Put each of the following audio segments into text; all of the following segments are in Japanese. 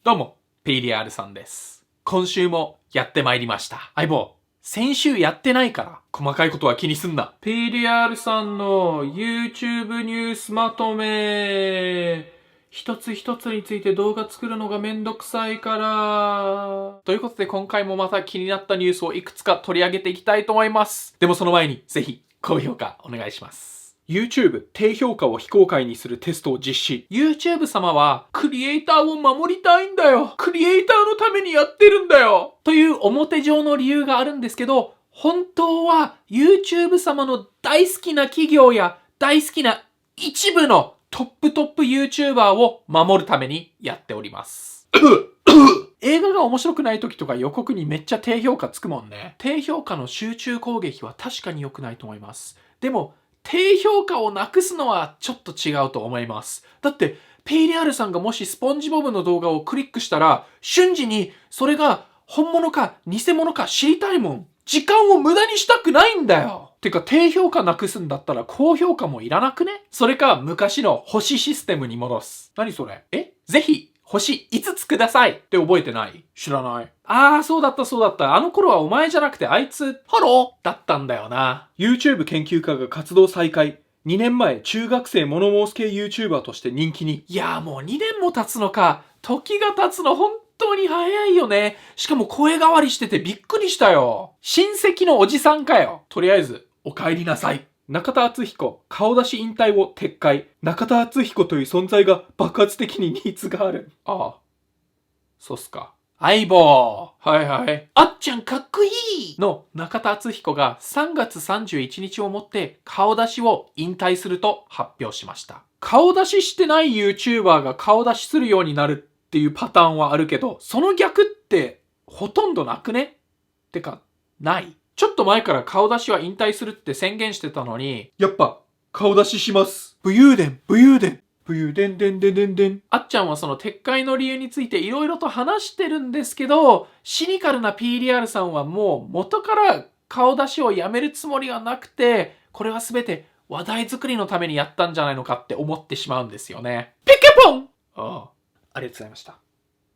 どうも、PDR さんです。今週もやってまいりました。相棒、先週やってないから、細かいことは気にすんな。PDR さんの YouTube ニュースまとめ。一つ一つについて動画作るのがめんどくさいから。ということで今回もまた気になったニュースをいくつか取り上げていきたいと思います。でもその前に、ぜひ高評価お願いします。YouTube 低評価を非公開にするテストを実施。YouTube 様はクリエイターを守りたいんだよ。クリエイターのためにやってるんだよ。という表上の理由があるんですけど、本当は YouTube 様の大好きな企業や大好きな一部のトップ YouTuber を守るためにやっております。映画が面白くない時とか予告にめっちゃ低評価つくもんね。低評価の集中攻撃は確かに良くないと思います。でも、低評価をなくすのはちょっと違うと思います。だって、PDR さんがもしスポンジボブの動画をクリックしたら、瞬時にそれが本物か偽物か知りたいもん。時間を無駄にしたくないんだよ。てか、低評価なくすんだったら高評価もいらなくね？それか、昔の星システムに戻す。何それ？ぜひ、星5つくださいって覚えてない？知らない。そうだった。あの頃はお前じゃなくてあいつ、ハローだったんだよな。YouTube 研究家が活動再開。2年前、中学生モノモース系 YouTuber として人気に。いやもう2年も経つのか。時が経つの本当に早いよね。しかも声変わりしててびっくりしたよ。親戚のおじさんかよ。とりあえず、お帰りなさい。中田敦彦、顔出し引退を撤回。中田敦彦という存在が爆発的にニーズがある。そうっすか。相棒。はい。あっちゃんかっこいいの中田敦彦が3月31日をもって顔出しを引退すると発表しました。顔出ししてない YouTuber が顔出しするようになるっていうパターンはあるけど、その逆ってほとんどなくね？てか、ない。ちょっと前から顔出しは引退するって宣言してたのに、やっぱ顔出しします。武勇伝。あっちゃんはその撤回の理由についていろいろと話してるんですけど、シニカルな PDR さんはもう元から顔出しをやめるつもりはなくて、これは全て話題作りのためにやったんじゃないのかって思ってしまうんですよね。ピケポン！ありがとうございました。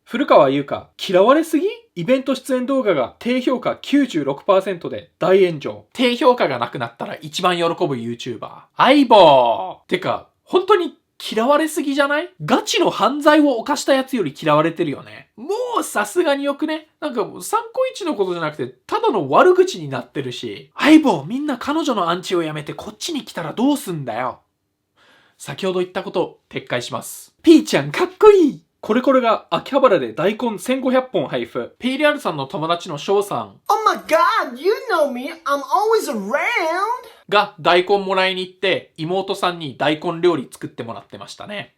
古川優香、嫌われすぎ？イベント出演動画が低評価 96% で大炎上。低評価がなくなったら一番喜ぶ YouTuber。相棒！てか、本当に嫌われすぎじゃない？ガチの犯罪を犯したやつより嫌われてるよね。もうさすがによくね？なんかもう3個1のことじゃなくて、ただの悪口になってるし。相棒、みんな彼女のアンチをやめてこっちに来たらどうすんだよ。先ほど言ったことを撤回します。ピーちゃんかっこいい！これが秋葉原で大根1500本配布。PDR さんの友達の翔さん。Oh my god, you know me, I'm always around! が大根もらいに行って妹さんに大根料理作ってもらってましたね。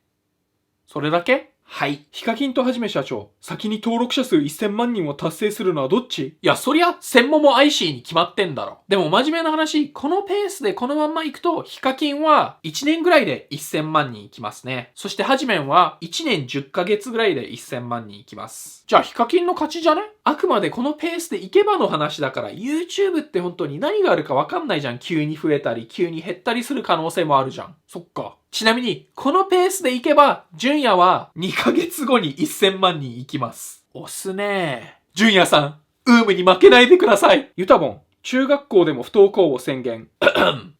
それだけ？はい。ヒカキンとはじめ社長、先に登録者数1000万人を達成するのはどっち？いや、そりゃ、専門も IC に決まってんだろ。でも真面目な話、このペースでこのまんま行くと、ヒカキンは1年ぐらいで1000万人行きますね。そしてはじめんは1年10ヶ月ぐらいで1000万人行きます。じゃあ、ヒカキンの勝ちじゃね？あくまでこのペースで行けばの話だから、YouTube って本当に何があるかわかんないじゃん。急に増えたり、急に減ったりする可能性もあるじゃん。そっか。ちなみに、このペースでいけば、純也は2ヶ月後に1000万人行きます。押すねー。純也さん、ウームに負けないでください。ユタボン、中学校でも不登校を宣言。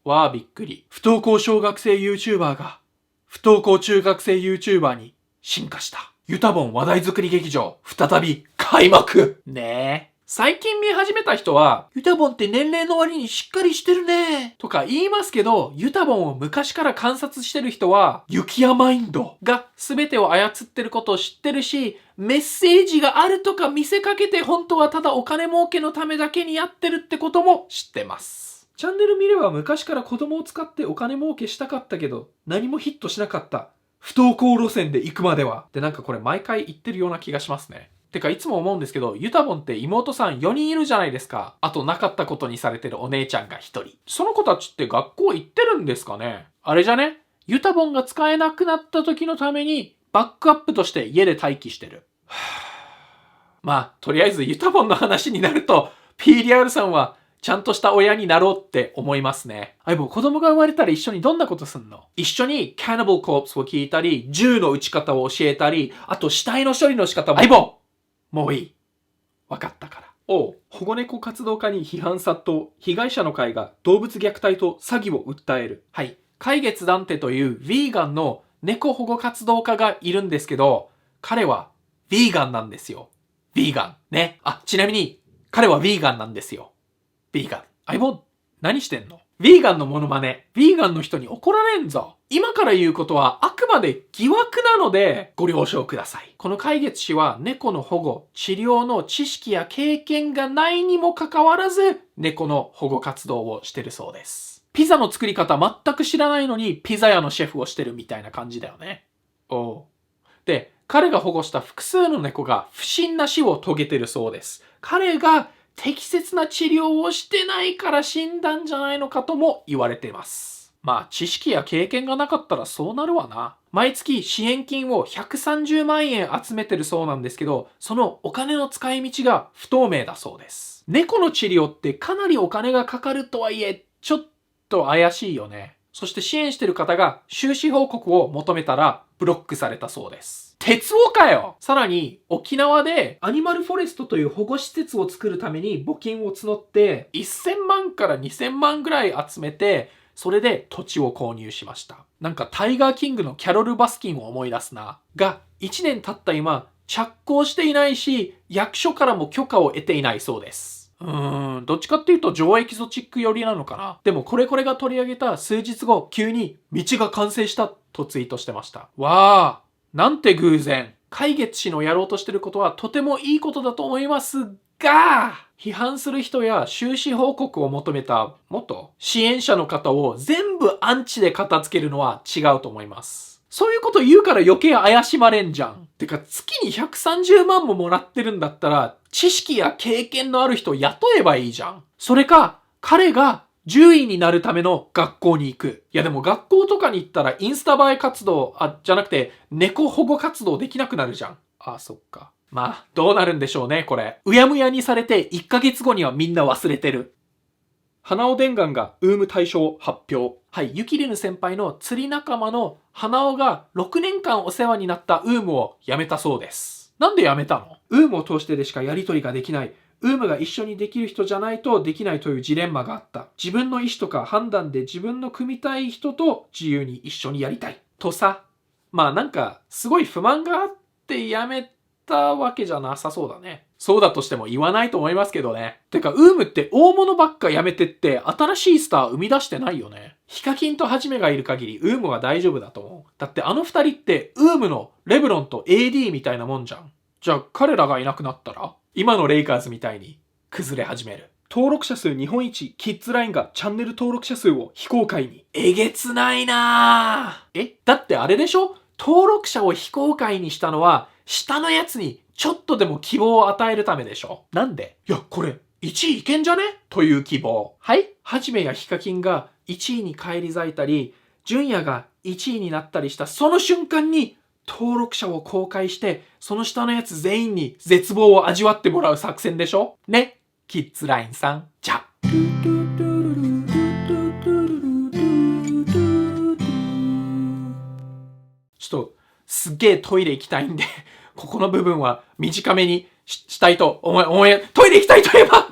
わーびっくり。不登校小学生 YouTuber が、不登校中学生 YouTuber に進化した。ユタボン話題作り劇場、再び開幕。ねえ。最近見始めた人は、ユタボンって年齢の割にしっかりしてるねとか言いますけど、ユタボンを昔から観察してる人は、雪山マインドが全てを操ってることを知ってるし、メッセージがあるとか見せかけて本当はただお金儲けのためだけにやってるってことも知ってます。チャンネル見れば昔から子供を使ってお金儲けしたかったけど、何もヒットしなかった。不登校路線で行くまでは。で、なんかこれ毎回言ってるような気がしますね。てかいつも思うんですけど、ユタボンって妹さん4人いるじゃないですか。あとなかったことにされてるお姉ちゃんが1人。その子たちって学校行ってるんですかね？あれじゃね？ユタボンが使えなくなった時のためにバックアップとして家で待機してる。まあ、とりあえずユタボンの話になると、PDR さんはちゃんとした親になろうって思いますね。相棒、子供が生まれたら一緒にどんなことすんの？一緒に Cannibal Corpse を聞いたり、銃の撃ち方を教えたり、あと死体の処理の仕方も。相棒！もういい。わかったから。保護猫活動家に批判殺到。被害者の会が動物虐待と詐欺を訴える。はい。海月ダンテというヴィーガンの猫保護活動家がいるんですけど、彼はヴィーガンなんですよ。ヴィーガン。ね。ちなみに、彼はヴィーガンなんですよ。ヴィーガン。相棒、何してんの？ヴィーガンのモノマネ。ヴィーガンの人に怒られんぞ。今から言うことはあくまで疑惑なのでご了承ください。この海月氏は猫の保護、治療の知識や経験がないにもかかわらず猫の保護活動をしてるそうです。ピザの作り方全く知らないのにピザ屋のシェフをしてるみたいな感じだよね。で、彼が保護した複数の猫が不審な死を遂げてるそうです。彼が適切な治療をしてないから死んだんじゃないのかとも言われています。知識や経験がなかったらそうなるわな。毎月支援金を130万円集めてるそうなんですけど、そのお金の使い道が不透明だそうです。猫の治療ってかなりお金がかかるとはいえ、ちょっと怪しいよね。そして支援してる方が収支報告を求めたらブロックされたそうです。鉄をかよ！さらに沖縄でアニマルフォレストという保護施設を作るために募金を募って1000万から2000万ぐらい集めて、それで土地を購入しました。なんかタイガーキングのキャロル・バスキンを思い出すな。が、1年経った今、着工していないし、役所からも許可を得ていないそうです。どっちかっていうと上エキゾチック寄りなのかな。でもこれが取り上げた数日後、急に道が完成したとツイートしてました。わー、なんて偶然。海月氏のやろうとしてることはとてもいいことだと思いますが、批判する人や収支報告を求めた元支援者の方を全部アンチで片付けるのは違うと思います。そういうこと言うから余計怪しまれんじゃん。てか月に130万ももらってるんだったら知識や経験のある人を雇えばいいじゃん。それか彼が獣医になるための学校に行く。いやでも学校とかに行ったらインスタ映え活動、じゃなくて猫保護活動できなくなるじゃん。そっか。どうなるんでしょうね、これ。うやむやにされて1ヶ月後にはみんな忘れてる。花尾伝願がウーム対象発表。はい、ゆきりぬ先輩の釣り仲間の花尾が6年間お世話になったウームを辞めたそうです。なんで辞めたの？ウームを通してでしかやり取りができない。ウームが一緒にできる人じゃないとできないというジレンマがあった。自分の意思とか判断で自分の組みたい人と自由に一緒にやりたい。とさ。なんか、すごい不満があって辞めたわけじゃなさそうだね。そうだとしても言わないと思いますけどね。てか、ウームって大物ばっか辞めてって新しいスター生み出してないよね。ヒカキンとハジメがいる限りウームは大丈夫だと思う。だってあの二人ってウームのレブロンと AD みたいなもんじゃん。じゃあ彼らがいなくなったら今のレイカーズみたいに崩れ始める。登録者数日本一キッズラインがチャンネル登録者数を非公開に。えげつないなぁ。だってあれでしょ？登録者を非公開にしたのは下のやつにちょっとでも希望を与えるためでしょ？なんで？いや、これ1位いけんじゃね？という希望。はい？はじめやヒカキンが1位に返り咲いたり、純也が1位になったりしたその瞬間に登録者を公開して、その下のやつ全員に絶望を味わってもらう作戦でしょ？ね？キッズラインさん。じゃ。ちょっと、すっげえトイレ行きたいんで、ここの部分は短めにしたいと思い、トイレ行きたいといえば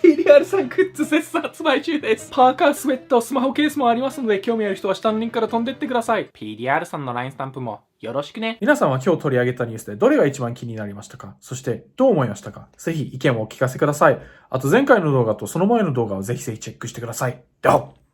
PDR さんグッズ絶賛発売中です。パーカー、スウェット、スマホケースもありますので、興味ある人は下のリンクから飛んでってください。PDR さんの LINE スタンプもよろしくね。皆さんは今日取り上げたニュースでどれが一番気になりましたか？そしてどう思いましたか？ぜひ意見をお聞かせください。あと前回の動画とその前の動画をぜひチェックしてください。では。